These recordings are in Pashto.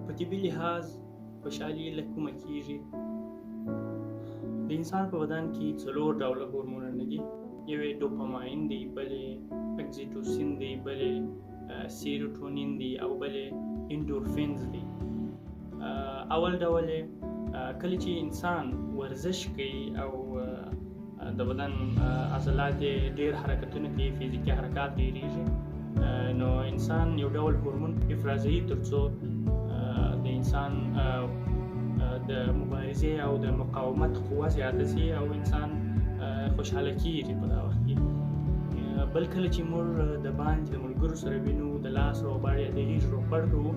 په طبي لحاظ خوشحالي له کومه کېږي؟ د انسان په بدن کې 4 ډوله هورمونونه دي. یو یې ډوپاماین دی، بل یې اکسیټوسین دی، بل یې سیروټونین دی او بل یې انډورفینز دی. اول ډول کله چې انسان ورزش کوي او د بدن عضلات ډېر حرکتونه کوي، فزیکي حرکات ډېرېږي، نو انسان یو ډول هورمون افرازوي تر څو د انسان د مبارزې او د مقاومت قوه زیاته شي او انسان خوشحاله کېږي په دا وخت کې. بل کله چې موږ د باندې د ملګرو سره وینو، د لاس روغبړ یا د غېږ روغبړ کوو،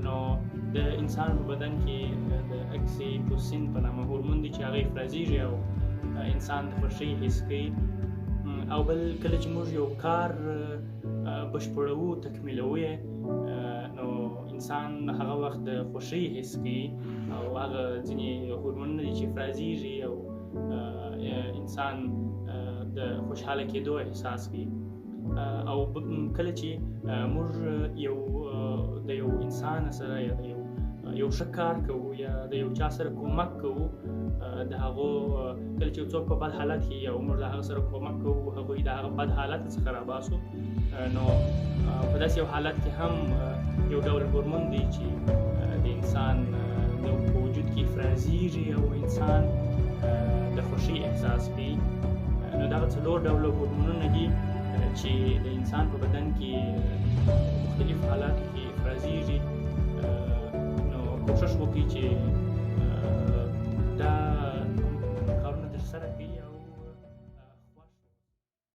نو د انسان په بدن کې د اکسیټوسین په نامه هورمون دی چې هغه افرازېږي او انسان د خوښۍ حس کوي. او بل کله چې موږ یو کار بشپړوو، تکمیلوو یې، نو انسان هغه وخت د خوښۍ حس کوي او هغه ځینې هورمونونه دي چې افرازېږي او انسان د خوشحاله کېدو احساس کوي. او کله چې موږ د یو انسان سره یا د یو ښه کار کوو یا د یو چا سره کومک کوو، د هغو کله چې څوک په بد حالت کې او موږ د هغه سره کومک کوو، هغوی د هغه بد حالت څخه راباسو، نو په داسې یو حالت کې هم یو ډول هورمون دی چې د انسان په وجود کې افرازېږي او انسان د خوښۍ احساس کوي. نو دغه 4 ډوله هورمونونه دي چې د انسان په بدن کې مختلف حالاتو کې افرازېږي. نو کوشش وکړئ چې دا